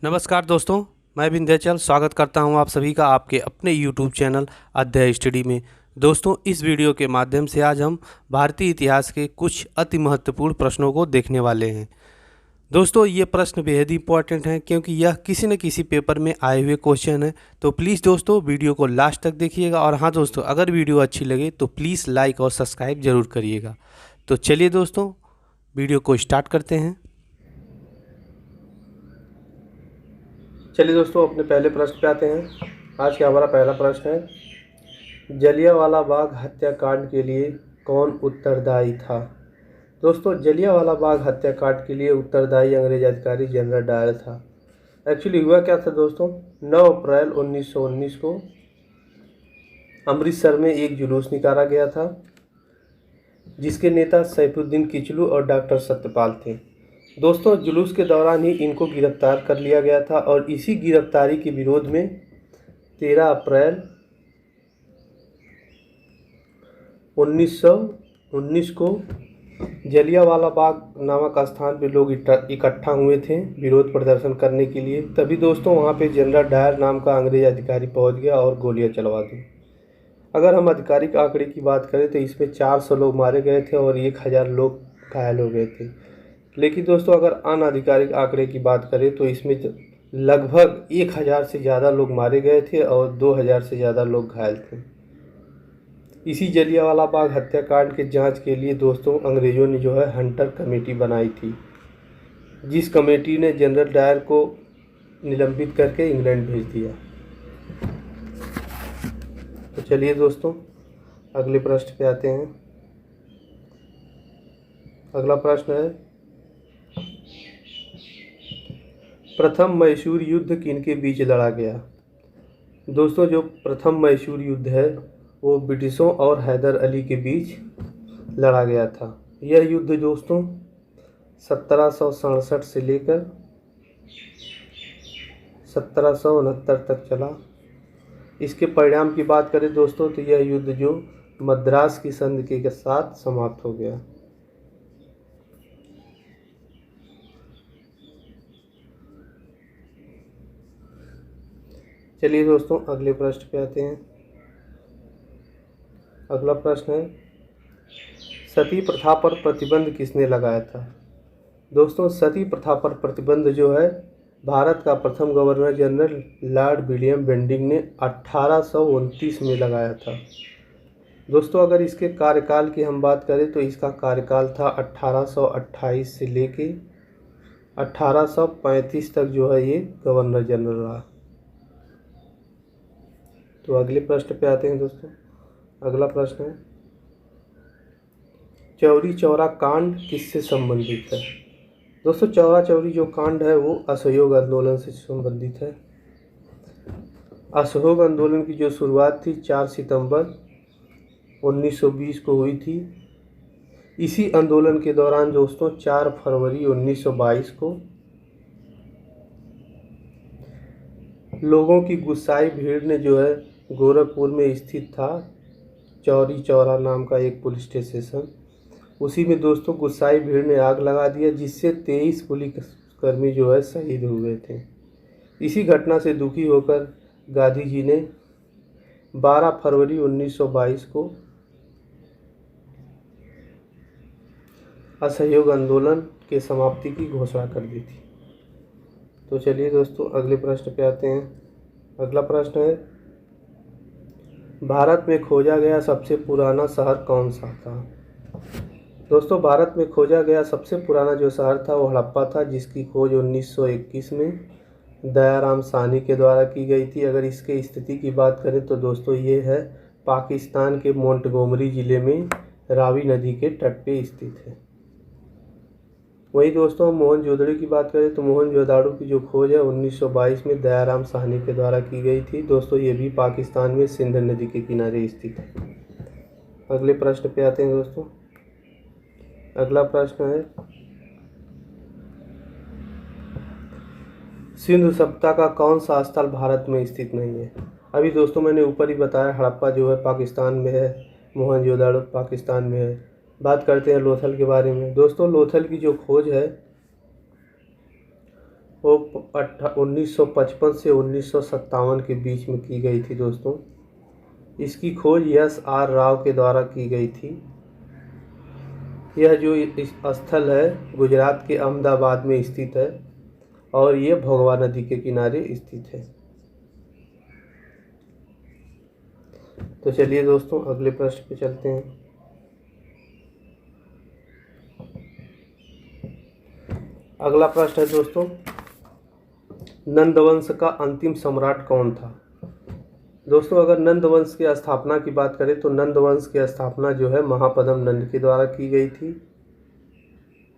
नमस्कार दोस्तों, मैं विंध्याचल स्वागत करता हूं आप सभी का आपके अपने YouTube चैनल अध्याय स्टडी में। दोस्तों, इस वीडियो के माध्यम से आज हम भारतीय इतिहास के कुछ अति महत्वपूर्ण प्रश्नों को देखने वाले हैं। दोस्तों, ये प्रश्न बेहद इंपॉर्टेंट हैं क्योंकि यह किसी न किसी पेपर में आए हुए क्वेश्चन हैं। तो प्लीज़ दोस्तों वीडियो को लास्ट तक देखिएगा। और हाँ दोस्तों, अगर वीडियो अच्छी लगे तो प्लीज़ लाइक और सब्सक्राइब ज़रूर करिएगा। तो चलिए दोस्तों, वीडियो को स्टार्ट करते हैं। चलिए दोस्तों, अपने पहले प्रश्न पे आते हैं। आज का हमारा पहला प्रश्न है, जलियांवाला बाग हत्याकांड के लिए कौन उत्तरदायी था। दोस्तों, जलियांवाला बाग हत्याकांड के लिए उत्तरदायी अंग्रेज अधिकारी जनरल डायर था। एक्चुअली हुआ क्या था दोस्तों, 9 अप्रैल 1919 को अमृतसर में एक जुलूस निकाला गया था, जिसके नेता सैफुद्दीन किचलू और डॉक्टर सत्यपाल थे। दोस्तों, जुलूस के दौरान ही इनको गिरफ्तार कर लिया गया था और इसी गिरफ्तारी के विरोध में 13 अप्रैल 1919 को जलियांवाला बाग नामक स्थान पर लोग इकट्ठा हुए थे विरोध प्रदर्शन करने के लिए। तभी दोस्तों वहां पे जनरल डायर नाम का अंग्रेज अधिकारी पहुंच गया और गोलियां चलवा दी। अगर हम आधिकारिक आंकड़े की बात करें तो इसमें 400 लोग मारे गए थे और 1000 लोग घायल हो गए थे। लेकिन दोस्तों, अगर अनाधिकारिक आंकड़े की बात करें तो इसमें लगभग 1000 से ज़्यादा लोग मारे गए थे और 2000 से ज़्यादा लोग घायल थे। इसी जलियांवाला बाग हत्याकांड के जांच के लिए दोस्तों अंग्रेज़ों ने जो है हंटर कमेटी बनाई थी, जिस कमेटी ने जनरल डायर को निलंबित करके इंग्लैंड भेज दिया। तो चलिए दोस्तों, अगले प्रश्न पे आते हैं। अगला प्रश्न है, प्रथम मैसूर युद्ध किनके बीच लड़ा गया। दोस्तों, जो प्रथम मैसूर युद्ध है वो ब्रिटिशों और हैदर अली के बीच लड़ा गया था। यह युद्ध दोस्तों 1767 से लेकर 1769 तक चला। इसके परिणाम की बात करें दोस्तों तो यह युद्ध जो मद्रास की संधि के साथ समाप्त हो गया। चलिए दोस्तों, अगले प्रश्न पे आते हैं। अगला प्रश्न है, सती प्रथा पर प्रतिबंध किसने लगाया था। दोस्तों, सती प्रथा पर प्रतिबंध जो है भारत का प्रथम governor general Lord William Bentinck ने 1829 में लगाया था। दोस्तों, अगर इसके कार्यकाल की हम बात करें तो इसका कार्यकाल था 1828 से लेके 1835 तक जो है ये गवर्नर जनरल रहा। तो अगले प्रश्न पे आते हैं दोस्तों। अगला प्रश्न है, चौरी चौरा कांड किससे संबंधित है। दोस्तों, चौरा चौरी जो कांड है वो असहयोग आंदोलन से संबंधित है। असहयोग आंदोलन की जो शुरुआत थी 4 सितंबर 1920 को हुई थी। इसी आंदोलन के दौरान दोस्तों 4 फरवरी 1922 को लोगों की गुस्साई भीड़ ने जो है गोरखपुर में स्थित था चौरी चौरा नाम का एक पुलिस स्टेशन, उसी में दोस्तों गुस्साई भीड़ ने आग लगा दिया, जिससे 23 पुलिसकर्मी जो है शहीद हुए थे। इसी घटना से दुखी होकर गांधी जी ने 12 फरवरी 1922 को असहयोग आंदोलन के समाप्ति की घोषणा कर दी थी। तो चलिए दोस्तों, अगले प्रश्न पे आते हैं। अगला प्रश्न है, भारत में खोजा गया सबसे पुराना शहर कौन सा था। दोस्तों, भारत में खोजा गया सबसे पुराना जो शहर था वो हड़प्पा था, जिसकी खोज 1921 में दयाराम साहनी के द्वारा की गई थी। अगर इसके स्थिति की बात करें तो दोस्तों ये है पाकिस्तान के मोंटगोमरी ज़िले में रावी नदी के तट पे स्थित है। वहीं दोस्तों मोहनजोदड़ो की बात करें तो मोहनजोदड़ो की जो खोज है 1922 में दयाराम साहनी के द्वारा की गई थी। दोस्तों, ये भी पाकिस्तान में सिंध नदी के किनारे स्थित है। अगले प्रश्न पे आते हैं दोस्तों। अगला प्रश्न है, सिंधु सभ्यता का कौन सा स्थल भारत में स्थित नहीं है। अभी दोस्तों मैंने ऊपर ही बताया हड़प्पा जो है पाकिस्तान में है, मोहनजोदड़ो पाकिस्तान में है। बात करते हैं लोथल के बारे में। दोस्तों, लोथल की जो खोज है वो 1955 से 1957 के बीच में की गई थी दोस्तों। इसकी खोज S.R. राव के द्वारा की गई थी। यह जो इस स्थल है गुजरात के अहमदाबाद में स्थित है और ये भोगवा नदी के किनारे स्थित है। तो चलिए दोस्तों अगले प्रश्न पे चलते हैं। अगला प्रश्न है दोस्तों, नंद वंश का अंतिम सम्राट कौन था? दोस्तों अगर नंद वंश की स्थापना की बात करें तो नंद वंश की स्थापना जो है महापद्म नंद के द्वारा की गई थी।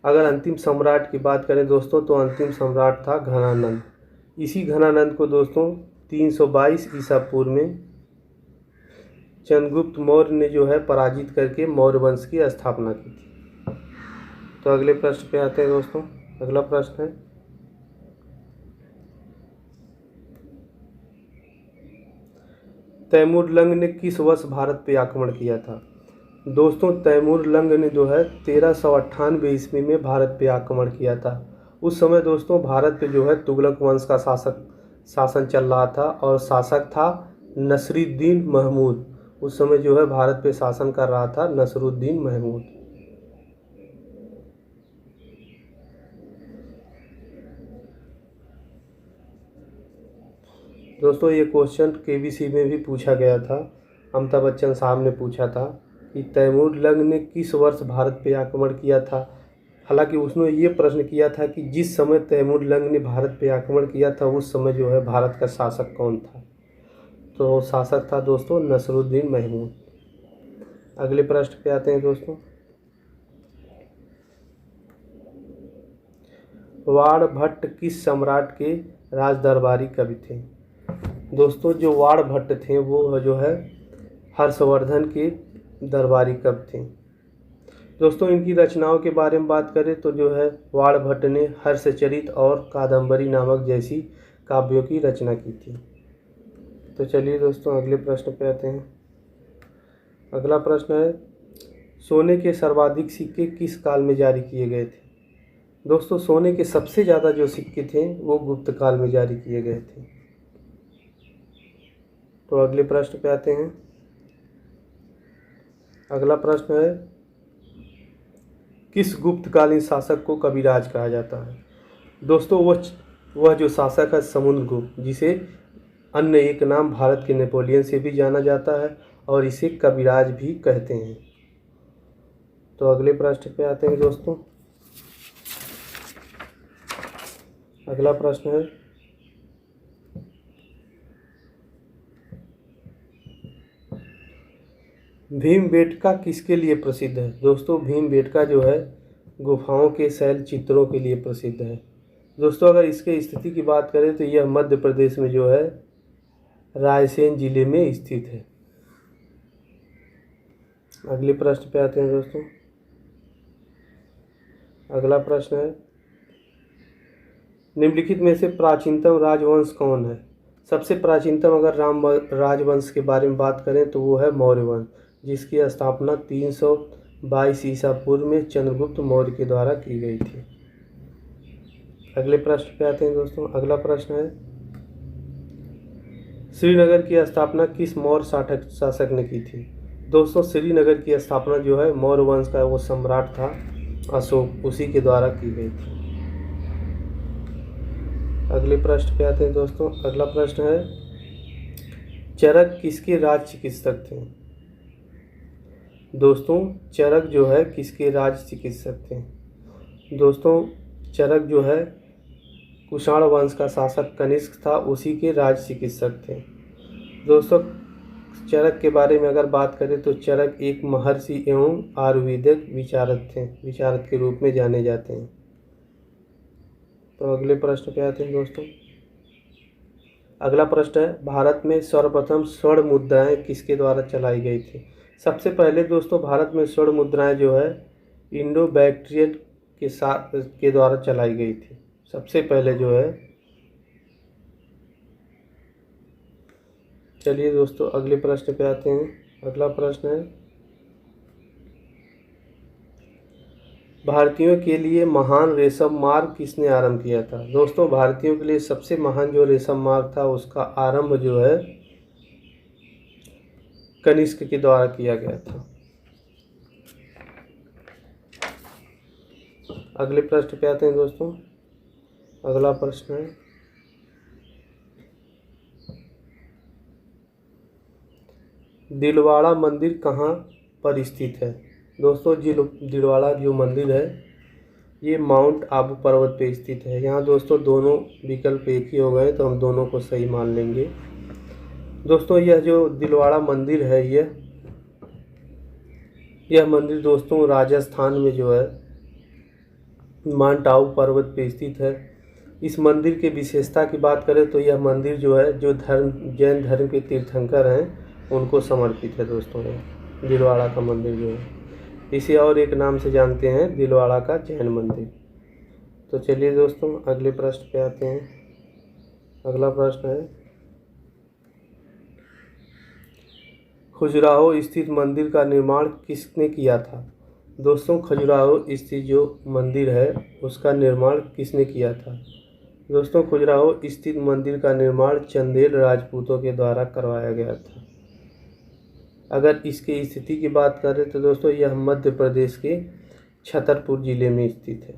अगर अंतिम सम्राट की बात करें दोस्तों तो अंतिम सम्राट था घनानंद। इसी घनानंद को दोस्तों 322 ईसा पूर्व में चंद्रगुप्त मौर्य ने जो है पराजित करके मौर्य वंश की स्थापना की थी। तो अगले प्रश्न पे आते हैं दोस्तों। अगला प्रश्न है, तैमूर लंग ने किस वर्ष भारत पे आक्रमण किया था? दोस्तों तैमूर लंग ने जो है 1398 ईस्वी में भारत पे आक्रमण किया था। उस समय दोस्तों भारत पे जो है तुगलक वंश का शासन चल रहा था और शासक था नसरुद्दीन महमूद। उस समय जो है भारत पे शासन कर रहा था नसरुद्दीन महमूद। दोस्तों ये क्वेश्चन केबीसी में भी पूछा गया था। अमिताभ बच्चन साहब ने पूछा था कि तैमूर लंग ने किस वर्ष भारत पे आक्रमण किया था। हालांकि उसने ये प्रश्न किया था कि जिस समय तैमूर लंग ने भारत पे आक्रमण किया था उस समय जो है भारत का शासक कौन था? तो शासक था दोस्तों नसरुद्दीन महमूद। अगले प्रश्न पे आते हैं दोस्तों। वाण भट्ट किस सम्राट के राज दरबारी कवि थे? दोस्तों जो वाण भट्ट थे वो जो है हर्षवर्धन के दरबारी कवि थे। दोस्तों इनकी रचनाओं के बारे में बात करें तो जो है वाण भट्ट ने हर्षचरित और कादम्बरी नामक जैसी काव्यों की रचना की थी। तो चलिए दोस्तों अगले प्रश्न पे आते हैं। अगला प्रश्न है, सोने के सर्वाधिक सिक्के किस काल में जारी किए गए थे? दोस्तों सोने के सबसे ज़्यादा जो सिक्के थे वो गुप्त काल में जारी किए गए थे। तो अगले प्रश्न पे आते हैं। अगला प्रश्न है, किस गुप्तकालीन शासक को कविराज कहा जाता है? दोस्तों वह जो शासक है समुद्रगुप्त, जिसे अन्य एक नाम भारत के नेपोलियन से भी जाना जाता है और इसे कविराज भी कहते हैं। तो अगले प्रश्न पे आते हैं दोस्तों। अगला प्रश्न है, भीमबेटका किसके लिए प्रसिद्ध है? दोस्तों भीमबेटका जो है गुफाओं के शैल चित्रों के लिए प्रसिद्ध है। दोस्तों अगर इसके स्थिति की बात करें तो यह मध्य प्रदेश में जो है रायसेन जिले में स्थित है। अगले प्रश्न पे आते हैं दोस्तों। अगला प्रश्न है, निम्नलिखित में से प्राचीनतम राजवंश कौन है? सबसे प्राचीनतम अगर राजवंश के बारे में बात करें तो वो है मौर्य वंश, जिसकी स्थापना 322 ईसा पूर्व में चंद्रगुप्त मौर्य के द्वारा की गई थी। अगले प्रश्न पे आते हैं दोस्तों। अगला प्रश्न है, श्रीनगर की स्थापना किस मौर्य शासक ने की थी? दोस्तों श्रीनगर की स्थापना जो है मौर्य वंश का वो सम्राट था अशोक, उसी के द्वारा की गई थी। अगले प्रश्न पे आते हैं दोस्तों। अगला प्रश्न है, चरक किसके राज चिकित्सक थे? दोस्तों चरक जो है किसके राज चिकित्सक थे? दोस्तों चरक जो है कुषाण वंश का शासक कनिष्क था, उसी के राज चिकित्सक थे। दोस्तों चरक के बारे में अगर बात करें तो चरक एक महर्षि एवं आयुर्वेदिक विचारक थे, विचारक के रूप में जाने जाते हैं। तो अगले प्रश्न पे आते हैं दोस्तों। अगला प्रश्न है, भारत में सर्वप्रथम स्वर्ण मुद्राएं किसके द्वारा चलाई गई थी? सबसे पहले दोस्तों भारत में स्वर्ण मुद्राएं जो है इंडो बैक्ट्रियन के द्वारा चलाई गई थी सबसे पहले जो है। चलिए दोस्तों अगले प्रश्न पे आते हैं। अगला प्रश्न है, भारतीयों के लिए महान रेशम मार्ग किसने आरंभ किया था? दोस्तों, भारतीयों के लिए सबसे महान जो रेशम मार्ग था उसका आरंभ जो है कनिष्क के द्वारा किया गया था। अगले प्रश्न पे आते हैं दोस्तों। अगला प्रश्न है, दिलवाड़ा मंदिर कहाँ पर स्थित है? दोस्तों, दिलवाड़ा जो मंदिर है ये माउंट आबू पर्वत पे स्थित है। यहाँ दोस्तों दोनों विकल्प एक ही हो गए तो हम दोनों को सही मान लेंगे। दोस्तों, यह जो दिलवाड़ा मंदिर है यह मंदिर दोस्तों राजस्थान में जो है माउंट आबू पर्वत पे स्थित है। इस मंदिर के विशेषता की बात करें तो यह मंदिर जो है जो जैन धर्म के तीर्थंकर हैं उनको समर्पित है। दोस्तों, यह दिलवाड़ा का मंदिर जो है इसे और एक नाम से जानते हैं, दिलवाड़ा का जैन मंदिर। तो चलिए दोस्तों अगले प्रश्न पे आते हैं। अगला प्रश्न है, खजुराहो स्थित मंदिर का निर्माण किसने किया था? दोस्तों, खजुराहो स्थित जो मंदिर है उसका निर्माण किसने किया था? दोस्तों, खजुराहो स्थित मंदिर का निर्माण चंदेल राजपूतों के द्वारा करवाया गया था। अगर इसकी स्थिति की बात करें तो दोस्तों यह मध्य प्रदेश के छतरपुर जिले में स्थित है।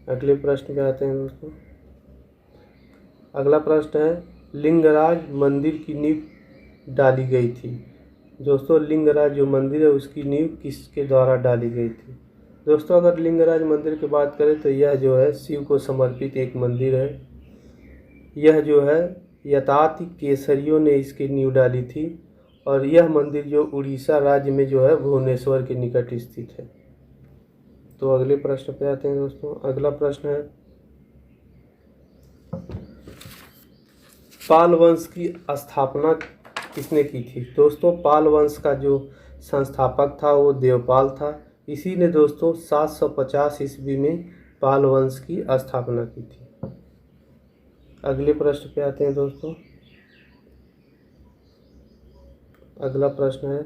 अगले प्रश्न पे आते हैं दोस्तों। अगला प्रश्न है, लिंगराज मंदिर की नींव डाली गई थी? दोस्तों, लिंगराज जो मंदिर है उसकी नींव किसके द्वारा डाली गई थी? दोस्तों, अगर लिंगराज मंदिर की बात करें तो यह जो है शिव को समर्पित एक मंदिर है। यह जो है यताति केसरियों ने इसकी नींव डाली थी और यह मंदिर जो उड़ीसा राज्य में जो है भुवनेश्वर के निकट स्थित है। तो अगले प्रश्न पे आते हैं दोस्तों। अगला प्रश्न है, पाल वंश की स्थापना किसने की थी? दोस्तों, पाल वंश का जो संस्थापक था वो देवपाल था। इसी ने दोस्तों 750 ईस्वी में पाल वंश की स्थापना की थी। अगले प्रश्न पे आते हैं दोस्तों। अगला प्रश्न है,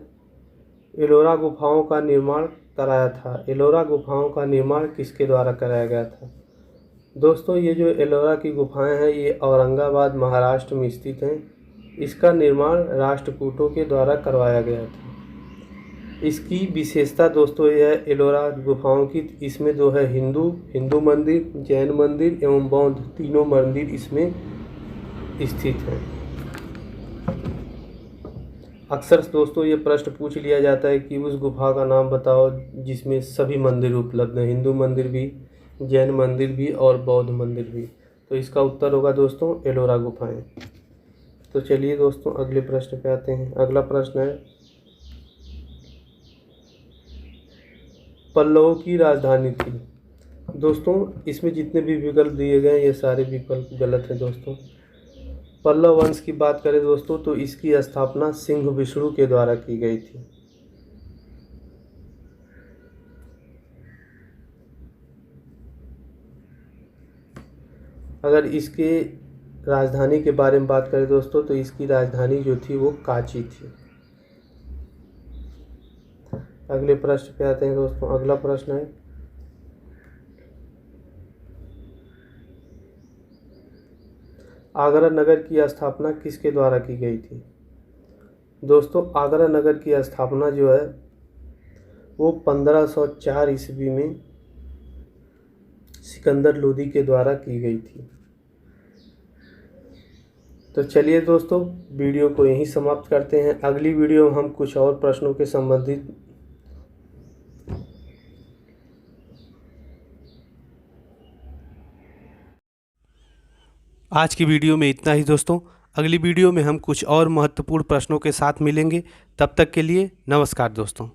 एलोरा गुफाओं का निर्माण कराया था? एलोरा गुफाओं का निर्माण किसके द्वारा कराया गया था? दोस्तों, ये जो एलोरा की गुफाएं हैं ये औरंगाबाद महाराष्ट्र में स्थित हैं। इसका निर्माण राष्ट्रकूटों के द्वारा करवाया गया था। इसकी विशेषता दोस्तों यह एलोरा गुफाओं की, इसमें जो है हिंदू मंदिर, जैन मंदिर एवं बौद्ध तीनों मंदिर इसमें स्थित हैं। अक्सर दोस्तों ये प्रश्न पूछ लिया जाता है कि उस गुफा का नाम बताओ जिसमें सभी मंदिर उपलब्ध हैं, हिंदू मंदिर भी, जैन मंदिर भी और बौद्ध मंदिर भी। तो इसका उत्तर होगा दोस्तों एलोरा गुफाएं। तो चलिए दोस्तों अगले प्रश्न पे आते हैं। अगला प्रश्न है, पल्लवों की राजधानी थी? दोस्तों, इसमें जितने भी विकल्प दिए गए हैं ये सारे विकल्प गलत हैं। दोस्तों, पल्लव वंश की बात करें दोस्तों तो इसकी स्थापना सिंह विष्णु के द्वारा की गई थी। अगर इसके राजधानी के बारे में बात करें दोस्तों तो इसकी राजधानी जो थी वो कांची थी। अगले प्रश्न पे आते हैं दोस्तों। अगला प्रश्न है, आगरा नगर की स्थापना किसके द्वारा की गई थी? दोस्तों, आगरा नगर की स्थापना जो है वो 1504 ईस्वी में सिकंदर लोदी के द्वारा की गई थी। तो चलिए दोस्तों वीडियो को यहीं समाप्त करते हैं। अगली वीडियो में हम कुछ और प्रश्नों के संबंधित आज की वीडियो में इतना ही दोस्तों। अगली वीडियो में हम कुछ और महत्वपूर्ण प्रश्नों के साथ मिलेंगे। तब तक के लिए नमस्कार दोस्तों।